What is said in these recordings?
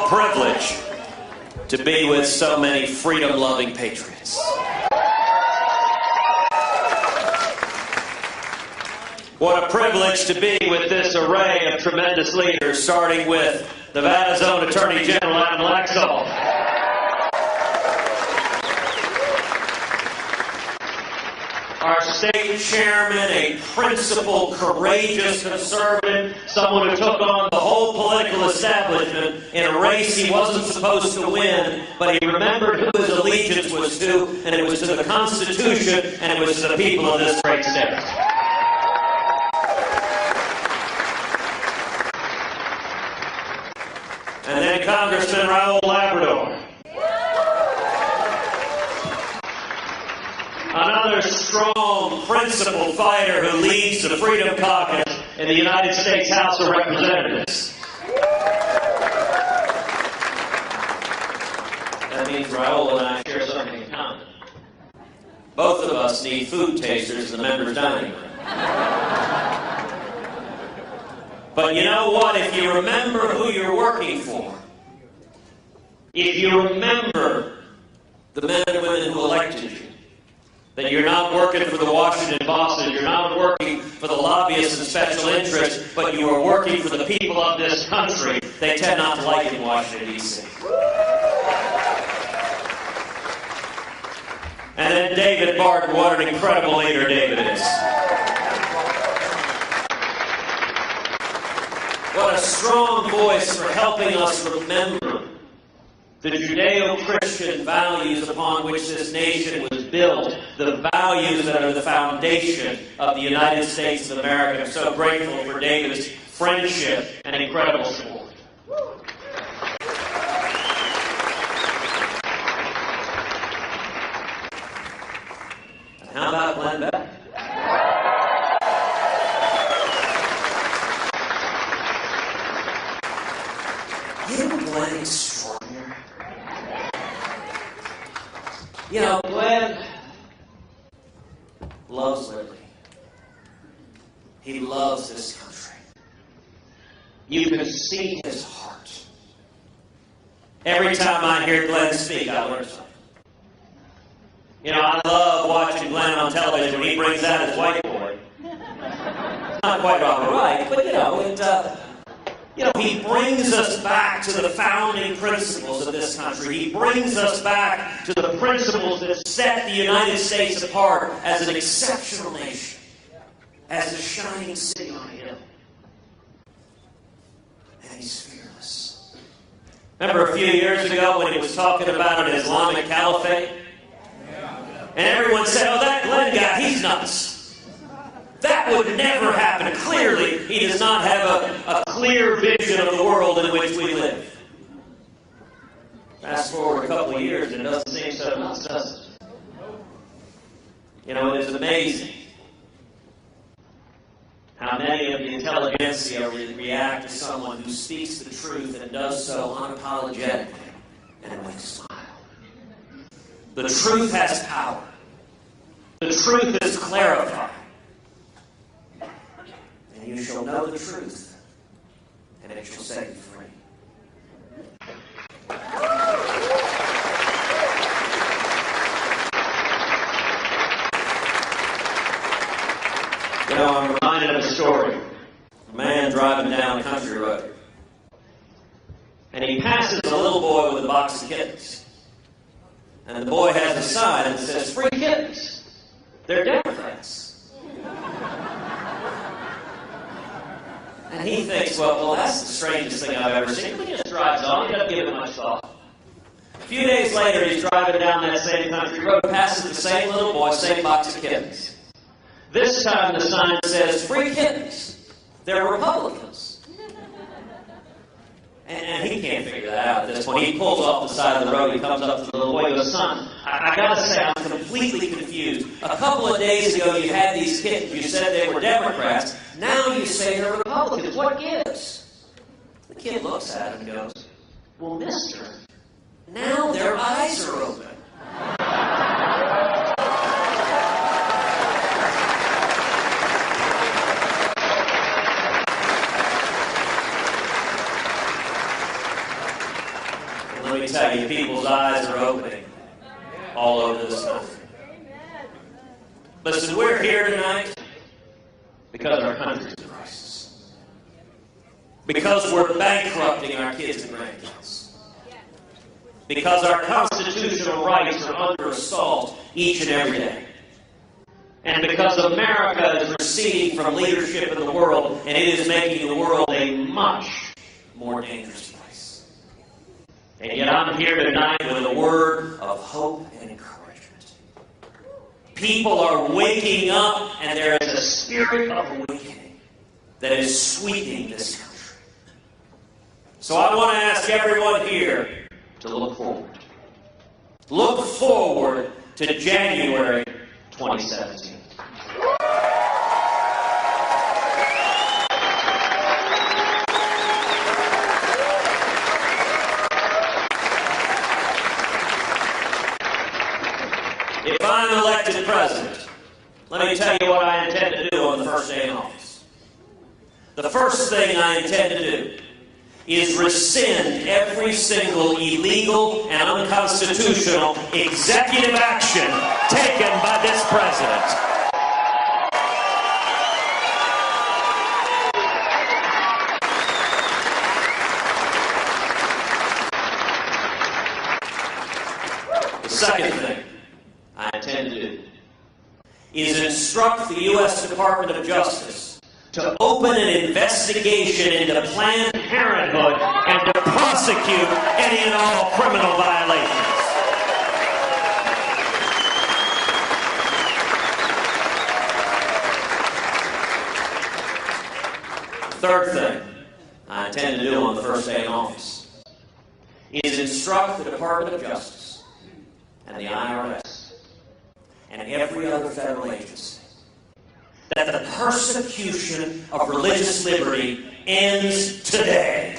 a privilege to be with so many freedom-loving patriots. What a privilege to be with this array of tremendous leaders, starting with Nevada's own Attorney General Adam Laxalt. Our state chairman, a principled, courageous conservative, someone who took on the whole political establishment in a race he wasn't supposed to win, but he remembered who his allegiance was to, and it was to the Constitution, and it was to the people of this great state. And then Congressman Raul Labrador. Another strong, principled fighter who leads the Freedom Caucus in the United States House of Representatives. That means Raul and I share something in common. Both of us need food tasters in the members' dining room. But you know what? If you remember who you're working for, if you remember the men and women who elected you, that you're not working for the Washington bosses, you're not working for the lobbyists and special interests, but you are working for the people of this country, they tend not to like it in Washington, D.C. And then David Barton, what an incredible leader David is. What a strong voice for helping us remember the Judeo-Christian values upon which this nation was built, the values that are the foundation of the United States of America. I'm so grateful for David's friendship and incredible support. And how about Glenn Beck? Isn't Glenn extraordinary? You know, Glenn loves liberty. He loves this country. You can see his heart. Every time I hear Glenn speak, I learn something. You know, I love watching Glenn on television when he brings out his whiteboard. Not quite Robert Wright, but he brings us back to the founding principles of this country. He brings us back to the principles that set the United States apart as an exceptional nation, as a shining city on a hill. And he's fearless. Remember a few years ago when he was talking about an Islamic caliphate? And everyone said, oh, that Glenn guy, he's nuts. That would never happen. Clearly, he does not have a clear vision of the world in which we live. Fast forward a couple of years, and it doesn't seem so nuts, does it? You know, it is amazing how many of the intelligentsia react to someone who speaks the truth and does so unapologetically and with a smile. The truth has power. The truth is clarified. You shall know the truth, and it shall set you free. You know, I'm reminded of a story. A man driving down a country road. And he passes a little boy with a box of kittens. And the boy has a sign that says, free kittens. They're Democrats. And he thinks, well, that's the strangest thing I've ever seen. He just drives on. He doesn't give it much thought. A few days later, he's driving down that same country road, passes the same little boy, same box of kittens. This time the sign says, free kittens. They're Republicans. And he can't figure that out at this point. He pulls off the side of the road. He comes up to the little boy and goes, son, I got to say, I'm completely confused. A couple of days ago, you had these kittens. You said they were Democrats. Now you say they're Republicans. What gives? The kid looks at him and goes, well, mister, now their eyes are open. me tell you, people's eyes are opening all over this country. Listen, we're here tonight because our country's in crisis. Because we're bankrupting our kids and grandkids. Because our constitutional rights are under assault each and every day. And because America is receding from leadership in the world, and it is making the world a much more dangerous place. And yet I'm here tonight with a word of hope and encouragement. People are waking up, and there is a spirit of awakening that is sweeping this country. So I want to ask everyone here to look forward. Look forward to January 2017. If I'm elected president, let me tell you what I intend to do on the first day in office. The first thing I intend to do is rescind every single illegal and unconstitutional executive action taken by this president. The second thing I intend to do is instruct the U.S. Department of Justice to open an investigation into Planned Parenthood and to prosecute any and all criminal violations. Third thing I intend to do on the first day in office is instruct the Department of Justice and the IRS and every other federal agency that the persecution of religious liberty ends today.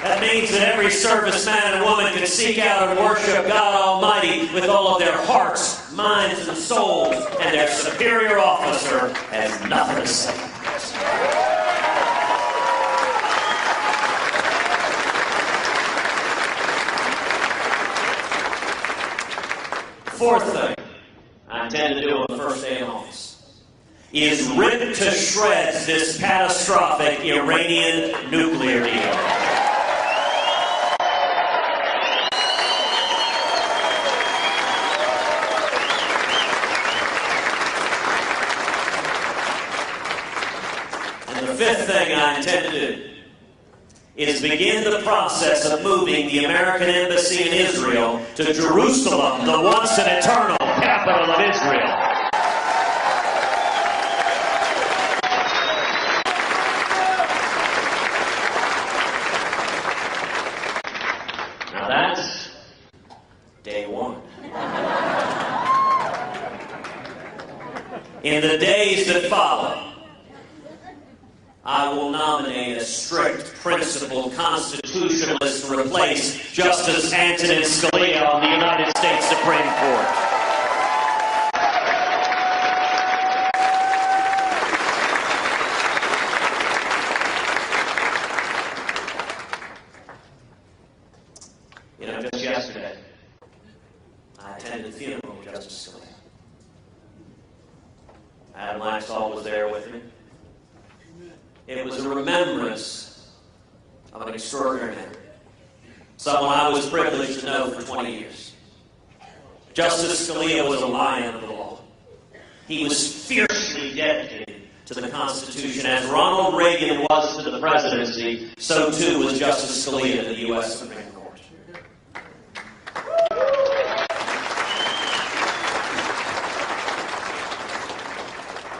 That means that every serviceman and woman can seek out and worship God Almighty with all of their hearts, minds, and souls, and their superior officer has nothing to say. Fourth thing I intend to do on the first day in office is rip to shreds this catastrophic Iranian nuclear deal. And the fifth thing I intend to do is begin the process of moving the American Embassy in Israel to Jerusalem, the once and eternal capital of Israel. Now that's day one. In the days that follow, I will nominate a strict, principled constitutionalist to replace Justice Antonin Scalia on the United States Supreme Court. You know, just yesterday, I attended the funeral of Justice Scalia. Adam Laxalt was there with me. It was a remembrance of an extraordinary man, someone I was privileged to know for 20 years. Justice Scalia was a lion of the law. He was fiercely dedicated to the Constitution. As Ronald Reagan was to the presidency, so too was Justice Scalia to the U.S. Supreme Court.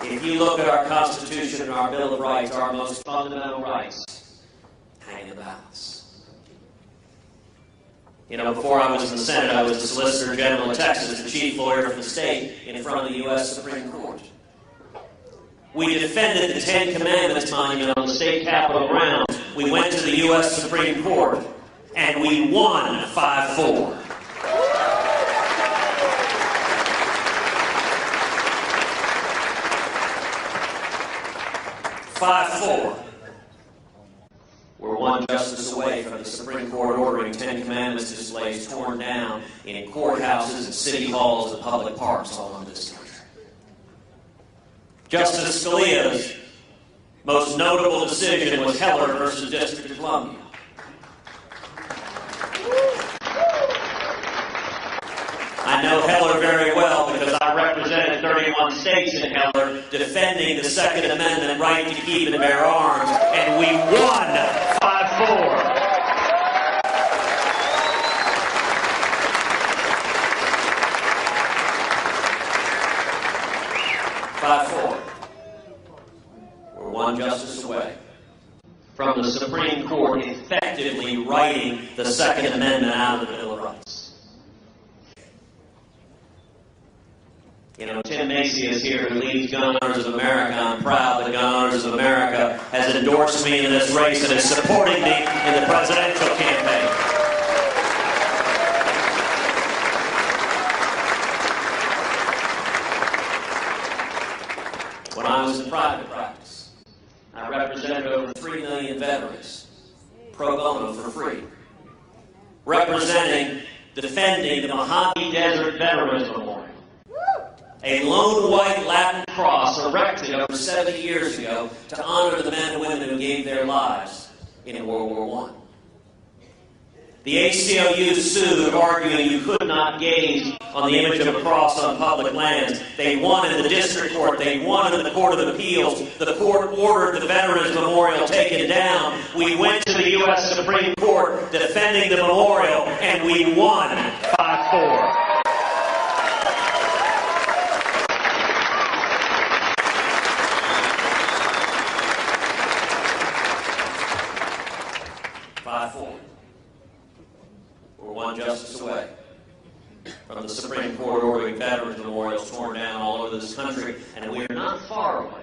If you look at our Constitution and our Bill of Rights, our most fundamental rights hang in the balance. You know, before I was in the Senate, I was the Solicitor General of Texas, the chief lawyer for the state, in front of the U.S. Supreme Court. We defended the Ten Commandments monument on the state capitol grounds. We went to the U.S. Supreme Court, and we won 5-4. 5-4. We're one justice away from the Supreme Court ordering 10 Commandments displays torn down in courthouses and city halls and public parks all over this country. Justice Scalia's most notable decision was Heller versus District of Columbia. I know Heller very well because I represented 31 states in Heller defending the Second Amendment right to keep and bear arms, and we won 5-4. We're one justice away from the Supreme Court effectively writing the Second Amendment out of the Bill of Rights. You know, Tim Macy is here, who leads Gun Owners of America. I'm proud that Gun Owners of America has endorsed me in this race and is supporting me in the presidential campaign. When I was in private practice, I represented over 3 million veterans, pro bono for free, defending the Mojave Desert Veterans Memorial, a lone white Latin cross erected over 70 years ago to honor the men and women who gave their lives in World War I. The ACLU sued, arguing you could not gaze on the image of a cross on public lands. They won in the district court. They won in the Court of Appeals. The court ordered the Veterans Memorial taken down. We went to the U.S. Supreme Court defending the memorial, and we won 5-4. 5-4. We're one justice away from the Supreme Court ordering veterans memorials torn down all over this country, and we're not far away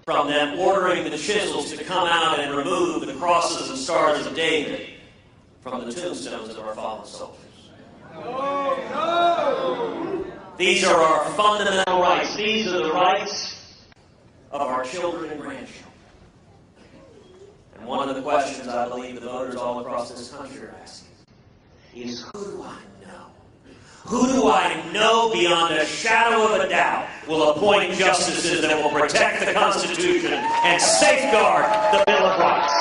from them ordering the chisels to come out and remove the crosses and stars of David from the tombstones of our fallen soldiers. These are our fundamental rights. These are the rights of our children and grandchildren. And one of the questions I believe the voters all across this country are asking is, who do I know? Who do I know beyond a shadow of a doubt will appoint justices that will protect the Constitution and safeguard the Bill of Rights?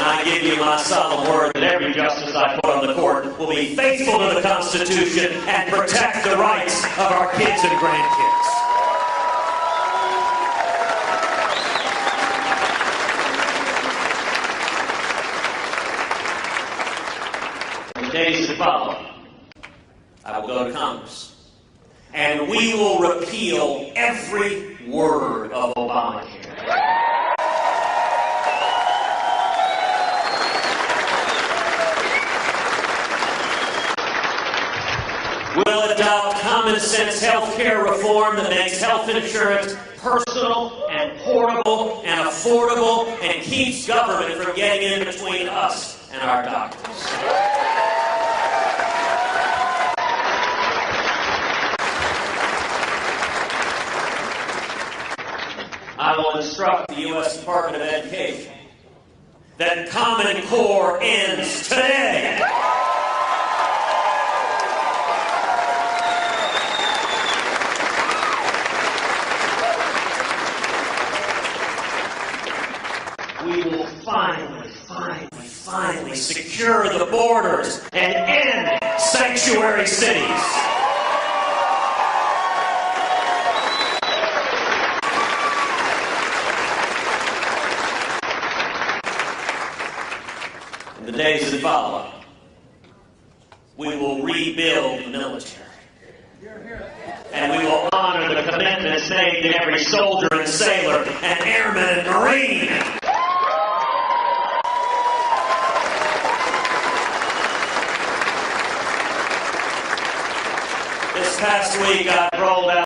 I give you my solemn word that every justice I put on the court will be faithful to the Constitution and protect the rights of our kids and grandkids. In the days that follow, I will go to Congress, and we will repeal every word of Obamacare. We'll adopt common sense health care reform that makes health insurance personal and portable and affordable and keeps government from getting in between us and our doctors. I will instruct the U.S. Department of Education that Common Core ends today. We will finally secure the borders and end sanctuary cities. In the days that follow, we will rebuild the military. And we will honor the commitments made to every soldier and sailor and airman and Marine. This past week, I rolled out